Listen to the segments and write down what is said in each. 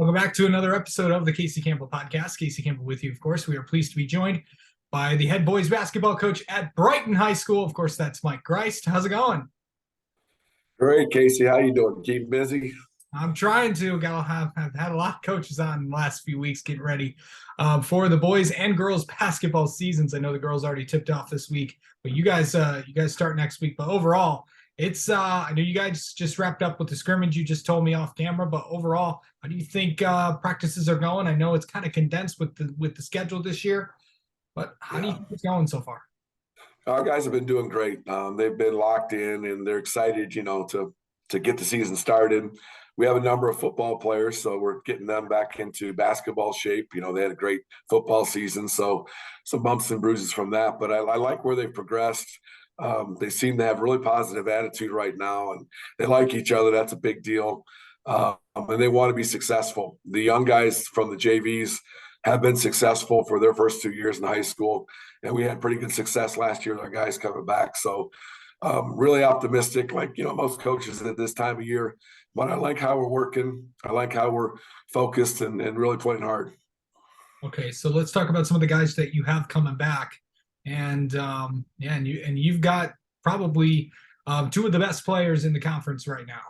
Welcome back to another episode of the Casey Campbell Podcast. Casey Campbell with you, of course. We are pleased to be joined by the head boys basketball coach at Brighton High School. Of course, that's Mike Griest. How's it going? Great, Casey. How you doing? Keep busy? I'm trying to. I've had a lot of coaches on the last few weeks getting ready for the boys and girls basketball seasons. I know the girls already tipped off this week, but you guys start next week. But overall, it's I know you guys just wrapped up with the scrimmage. You just told me off camera, but overall, how do you think practices are going? I know it's kind of condensed with the schedule this year, but how do you think it's going so far? Our guys have been doing great. They've been locked in, and they're excited, to get the season started. We have a number of football players, so we're getting them back into basketball shape. They had a great football season, so some bumps and bruises from that. But I like where they've progressed. They seem to have really positive attitude right now, and they like each other. That's a big deal. And they want to be successful. The young guys from the JVs have been successful for their first 2 years in high school, and we had pretty good success last year with our guys coming back. So really optimistic, like most coaches at this time of year. But I like how we're working. I like how we're focused and really playing hard. Okay, so let's talk about some of the guys that you have coming back, and you've got probably two of the best players in the conference right now.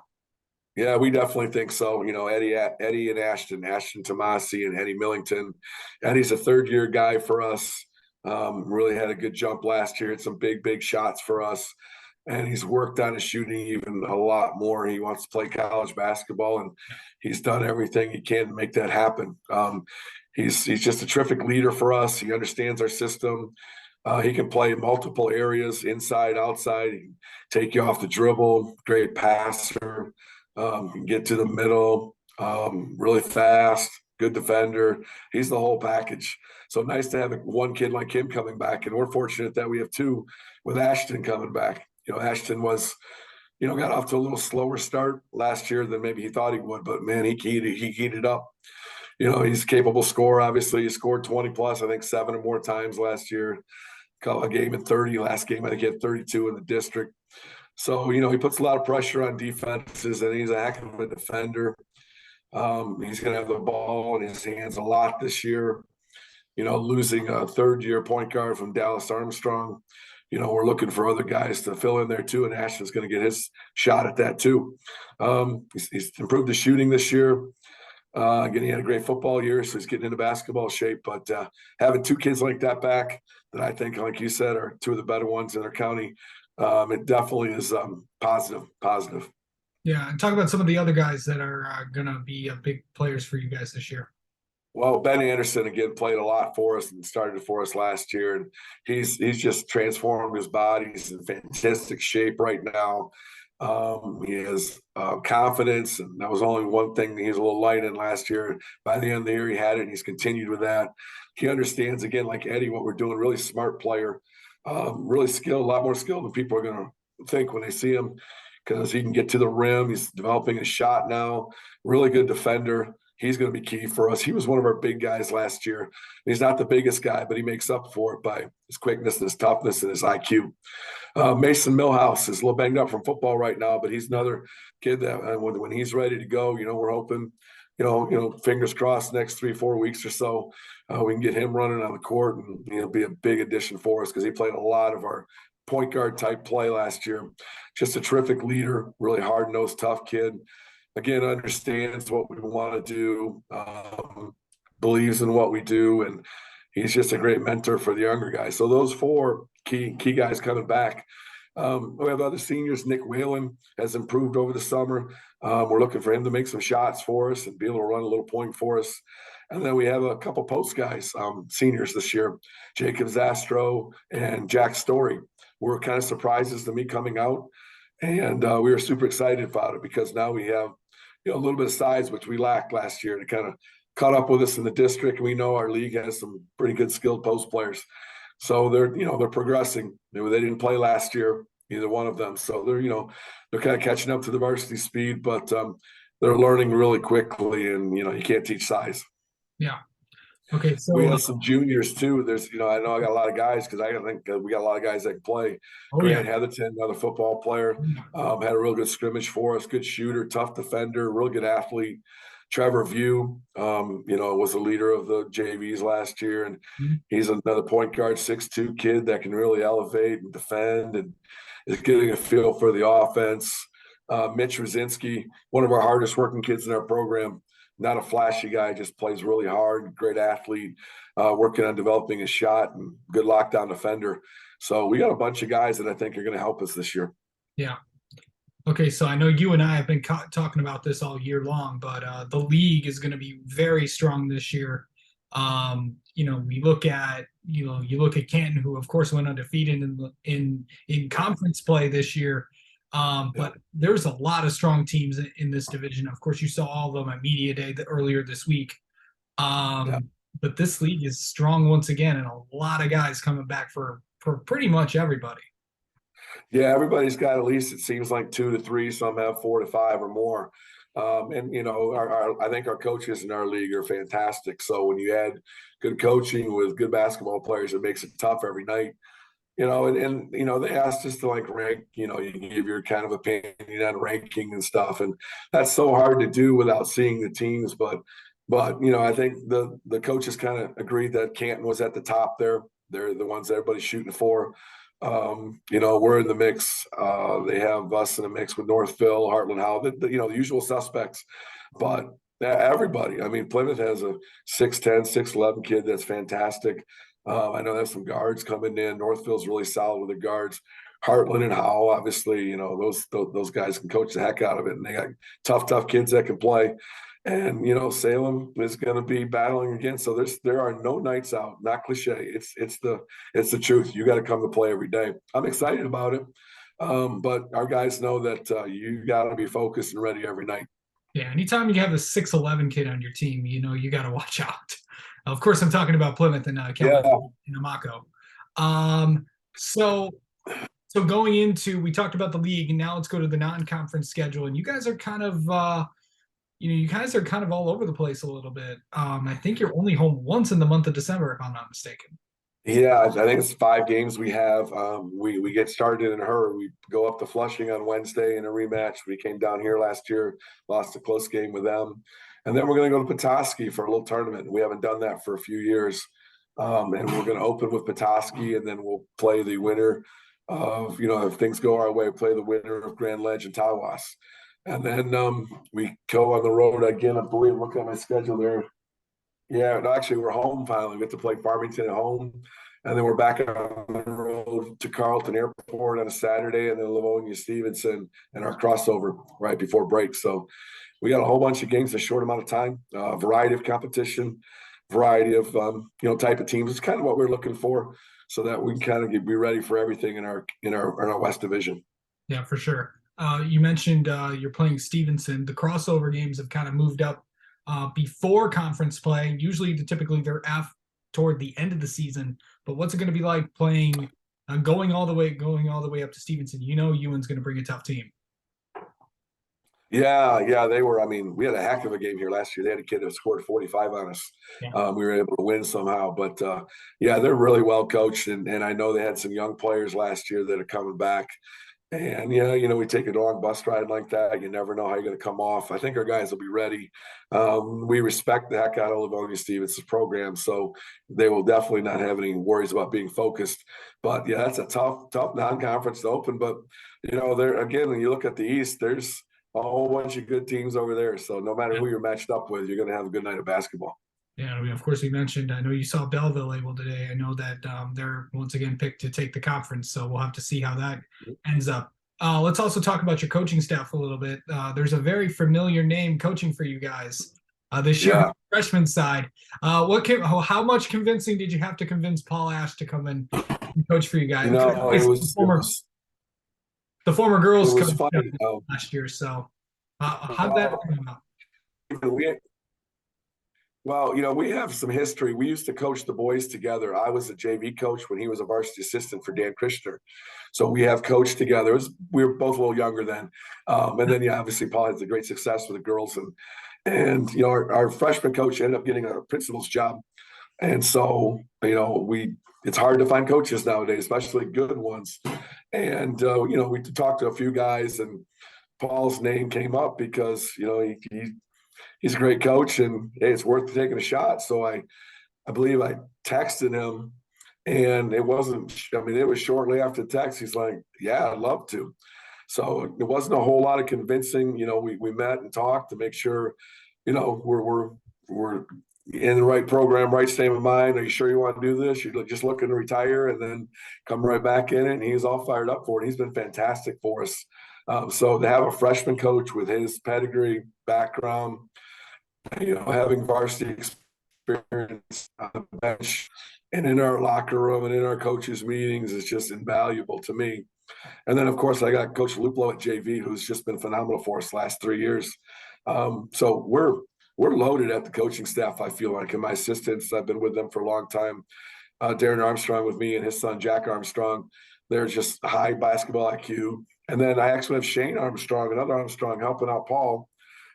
Yeah, we definitely think so. Eddie and Ashton Tomasi and Eddie Millington. Eddie's a third-year guy for us. Really had a good jump last year. Had some big shots for us. And he's worked on his shooting even a lot more. He wants to play college basketball, and he's done everything he can to make that happen. He's just a terrific leader for us. He understands our system. He can play in multiple areas, inside, outside. He can take you off the dribble. Great passer. Can get to the middle. Really fast. Good defender. He's the whole package. So nice to have one kid like him coming back, and we're fortunate that we have two with Ashton coming back. Ashton was, got off to a little slower start last year than maybe he thought he would, but man, he heated up. He's a capable scorer. Obviously, he scored 20 plus, I think 7 or more times last year. Caught a game in 30. Last game, I think he had 32 in the district. So, he puts a lot of pressure on defenses, and he's a heck of a defender. He's going to have the ball in his hands a lot this year. Losing a third-year point guard from Dallas Armstrong. We're looking for other guys to fill in there too, and Ashton's going to get his shot at that too. He's improved his shooting this year. Again, he had a great football year, so he's getting into basketball shape. But having two kids like that back, that I think, like you said, are two of the better ones in our county, it definitely is positive. Yeah, and talk about some of the other guys that are going to be big players for you guys this year. Well, Ben Anderson, again, played a lot for us and started for us last year. And he's just transformed his body. He's in fantastic shape right now. He has confidence, and that was only one thing he was a little light in last year. By the end of the year, he had it, and he's continued with that. He understands, again, like Eddie, what we're doing. Really smart player, really skilled, a lot more skilled than people are going to think when they see him, because he can get to the rim. He's developing a shot now. Really good defender. He's going to be key for us. He was one of our big guys last year. He's not the biggest guy, but he makes up for it by his quickness and his toughness and his IQ. Mason Millhouse is a little banged up from football right now, but he's another kid that when he's ready to go, we're hoping, fingers crossed, next 3-4 weeks or so, we can get him running on the court, and he'll be a big addition for us because he played a lot of our point guard type play last year. Just a terrific leader, really hard-nosed, tough kid. Again, understands what we want to do, believes in what we do, and he's just a great mentor for the younger guys. So those four key guys coming back. We have other seniors. Nick Whalen has improved over the summer. We're looking for him to make some shots for us and be able to run a little point for us. And then we have a couple post guys, seniors this year, Jacob Zastro and Jack Story. We're kind of surprises to me coming out, and we were super excited about it because now we have a little bit of size, which we lacked last year, to kind of caught up with us in the district. We know our league has some pretty good skilled post players. So they're progressing. They didn't play last year, either one of them. So they're kind of catching up to the varsity speed, but they're learning really quickly, and you can't teach size. Yeah. Okay, We so have some juniors too. I know I got a lot of guys because I think we got a lot of guys that can play. oh yeah. Grant Heatherton, another football player, had a real good scrimmage for us. Good shooter, tough defender, real good athlete. Trevor View, was the leader of the JVs last year, and Mhm. he's another point guard, 6'2" kid that can really elevate and defend, and is getting a feel for the offense. Mitch Rosinski, one of our hardest working kids in our program, not a flashy guy, just plays really hard, great athlete, working on developing his shot and good lockdown defender. So we got a bunch of guys that I think are going to help us this year. Yeah. Okay, so I know you and I have been talking about this all year long, but the league is going to be very strong this year. We look at you look at Canton, who of course went undefeated in conference play this year. Yeah. But there's a lot of strong teams in this division. Of course, you saw all of them at media day earlier this week. Yeah. But this league is strong once again, and a lot of guys coming back for pretty much everybody. Yeah, everybody's got at least, it seems like 2 to 3. Some have 4 to 5 or more. I think our coaches in our league are fantastic. So when you add good coaching with good basketball players, it makes it tough every night. They asked us to like rank, you can give your kind of opinion on ranking and stuff. And that's so hard to do without seeing the teams. But I think the coaches kind of agreed that Canton was at the top there. They're the ones that everybody's shooting for. We're in the mix. They have us in the mix with Northville, Heartland Howe, the usual suspects. But everybody, I mean, Plymouth has a 6'10", 6'11" kid that's fantastic. I know there's some guards coming in. Northville's really solid with the guards. Heartland and Howe, obviously, those guys can coach the heck out of it, and they got tough kids that can play. And Salem is going to be battling again. So there are no nights out. Not cliche. It's the truth. You got to come to play every day. I'm excited about it, but our guys know that you got to be focused and ready every night. Yeah, anytime you have a 6'11" kid on your team, you got to watch out. Of course, I'm talking about Plymouth and Kelly Yeah. and Amako. So going into, we talked about the league, and now let's go to the non-conference schedule. And you guys are kind of all over the place a little bit. I think you're only home once in the month of December, if I'm not mistaken. Yeah, I think it's 5 games we have. We get started in a hurry. We go up to Flushing on Wednesday in a rematch. We came down here last year, lost a close game with them. And then we're going to go to Petoskey for a little tournament. We haven't done that for a few years. And we're going to open with Petoskey, and then we'll play the winner of, if things go our way, play the winner of Grand Ledge and Tawas. And then we go on the road again. I believe, look at my schedule there. Yeah, no, actually, we're home finally. We get to play Farmington at home. And then we're back on the road to Carlton Airport on a Saturday, and then Livonia Stevenson and our crossover right before break. So we got a whole bunch of games in a short amount of time, variety of competition, variety of, type of teams. It's kind of what we're looking for so that we can kind of be ready for everything in our West Division. Yeah, for sure. You mentioned you're playing Stevenson. The crossover games have kind of moved up before conference play. Usually, typically they're toward the end of the season. But what's it going to be like playing, going all the way up to Stevenson? Ewan's going to bring a tough team. Yeah, they were. I mean, we had a heck of a game here last year. They had a kid that scored 45 on us. Yeah. We were able to win somehow. But they're really well coached, and I know they had some young players last year that are coming back. And we take a long bus ride like that. You never know how you're going to come off. I think our guys will be ready. We respect the heck out of Livonia Stevenson's program, so they will definitely not have any worries about being focused. But yeah, that's a tough non-conference to open. But there again, when you look at the East, there's a whole bunch of good teams over there. So no matter who you're matched up with, you're going to have a good night of basketball. Yeah, I mean, of course, you mentioned, I know you saw Belleville able today. I know that they're once again picked to take the conference, so we'll have to see how that ends up. Let's also talk about your coaching staff a little bit. There's a very familiar name coaching for you guys this year, on the freshman side. How much convincing did you have to convince Paul Ash to come in and coach for you guys? It was the former girls coach funny. last year. So how did that come out? Well, we have some history. We used to coach the boys together. I was a JV coach when he was a varsity assistant for Dan Christner. So we have coached together. We were both a little younger then. And then, obviously Paul has a great success with the girls. And our freshman coach ended up getting a principal's job And so, it's hard to find coaches nowadays, especially good ones. And, we talked to a few guys, and Paul's name came up because, he's a great coach, and hey, it's worth taking a shot. So I believe I texted him, and it wasn't, it was shortly after the text. He's like, yeah, I'd love to. So it wasn't a whole lot of convincing. We met and talked to make sure, we're in the right program, right state of mind. Are you sure you want to do this? You're just looking to retire and then come right back in it. And he's all fired up for it. He's been fantastic for us. So to have a freshman coach with his pedigree, background, having varsity experience on the bench and in our locker room and in our coaches' meetings is just invaluable to me. And then, of course, I got Coach Luplo at JV, who's just been phenomenal for us the last 3 years. So we're loaded at the coaching staff, I feel like, and my assistants, I've been with them for a long time. Darren Armstrong with me and his son, Jack Armstrong. They're just high basketball IQ. And then I actually have Shane Armstrong, another Armstrong, helping out Paul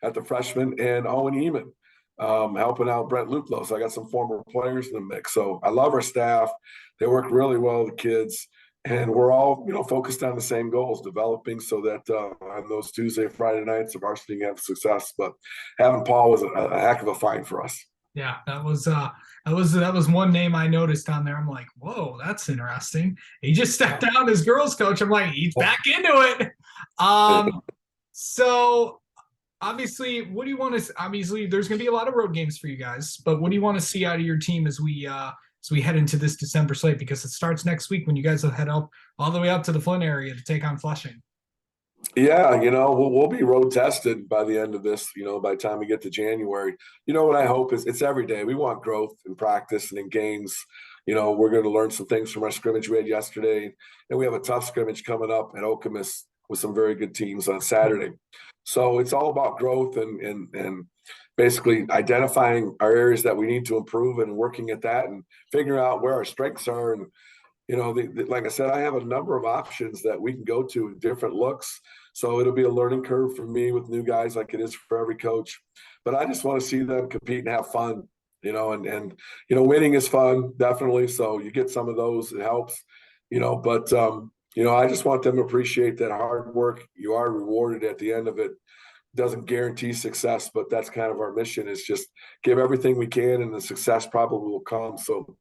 at the freshman, and Owen Eamon helping out Brent Luplo. So I got some former players in the mix. So I love our staff. They work really well with the kids. And we're all, focused on the same goals, developing so that on those Tuesday, Friday nights, the varsity can have success. But having Paul was a heck of a find for us. Yeah, that was one name I noticed on there. I'm like, whoa, that's interesting. He just stepped down as girls coach. I'm like, he's back into it. So obviously, what do you want to? Obviously, there's going to be a lot of road games for you guys, but what do you want to see out of your team as we head into this December slate? Because it starts next week when you guys will head up all the way up to the Flint area to take on Flushing. Yeah, we'll be road tested by the end of this, by the time we get to January. What I hope is it's every day. We want growth in practice and in games. We're going to learn some things from our scrimmage we had yesterday. And we have a tough scrimmage coming up at Okemos with some very good teams on Saturday. So it's all about growth and basically identifying our areas that we need to improve and working at that and figuring out where our strengths are. And like I said, I have a number of options that we can go to with different looks. So it'll be a learning curve for me with new guys, like it is for every coach. But I just want to see them compete and have fun, and winning is fun, definitely. So you get some of those, it helps, but I just want them to appreciate that hard work. You are rewarded at the end of it. Doesn't guarantee success, but that's kind of our mission, is just give everything we can, and the success probably will come. So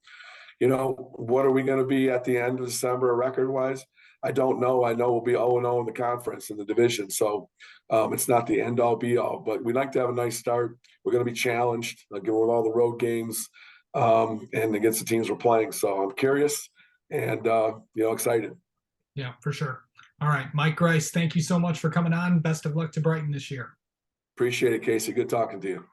what are we going to be at the end of December record-wise? I don't know. I know we'll be 0-0 in the conference, in the division. So it's not the end-all, be-all. But we'd like to have a nice start. We're going to be challenged again with all the road games and against the teams we're playing. So I'm curious and, excited. Yeah, for sure. All right, Mike Griest, thank you so much for coming on. Best of luck to Brighton this year. Appreciate it, Casey. Good talking to you.